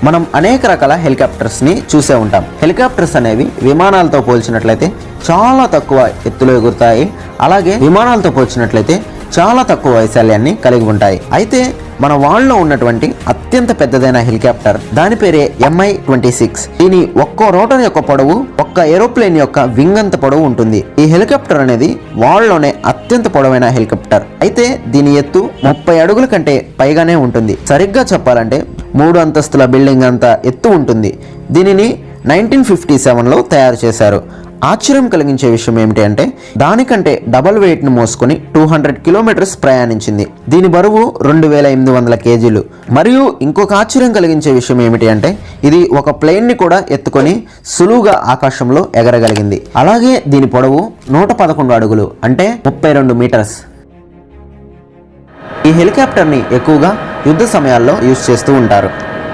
మనం అనేక రకాల హెలికాప్టర్స్ ని చూసే ఉంటాం. హెలికాప్టర్స్ అనేవి విమానాలతో పోల్చినట్లయితే చాలా తక్కువ ఎత్తులో ఎగురుతాయి. అలాగే విమానాలతో పోల్చినట్లయితే చాలా తక్కువ వైశాల్యాన్ని కలిగి ఉంటాయి. అయితే మన వాళ్ళలో ఉన్నటువంటి అత్యంత పెద్దదైన హెలికాప్టర్ దాని పేరే MI-26. దీని ఒక్కో రోటర్ యొక్క పొడవు ఒక్క ఏరోప్లేన్ యొక్క వింగ్ అంత పొడవు ఉంటుంది. ఈ హెలికాప్టర్ అనేది వాళ్ళలోనే అత్యంత పొడవైన హెలికాప్టర్. అయితే దీని ఎత్తు 30 అడుగుల కంటే పైగానే ఉంటుంది. సరిగ్గా చెప్పాలంటే 3 అంతస్తుల బిల్డింగ్ అంత ఎత్తు ఉంటుంది. దీనిని 1957లో తయారు చేశారు. ఆశ్చర్యం కలిగించే విషయం ఏమిటి అంటే దానికంటే డబల్ వెయిట్ ను మోసుకొని 200 కిలోమీటర్స్ ప్రయాణించింది. దీని బరువు 2800 కేజీలు. మరియు ఇంకొక ఆశ్చర్యం కలిగించే విషయం ఏమిటి అంటే ఇది ఒక ప్లేన్ ని కూడా ఎత్తుకొని సులువుగా ఆకాశంలో ఎగరగలిగింది. అలాగే దీని పొడవు 111 అడుగులు అంటే 32 మీటర్స్. ఈ హెలికాప్టర్ ని ఎక్కువగా యుద్ధ సమయాల్లో యూజ్ చేస్తూ ఉంటారు.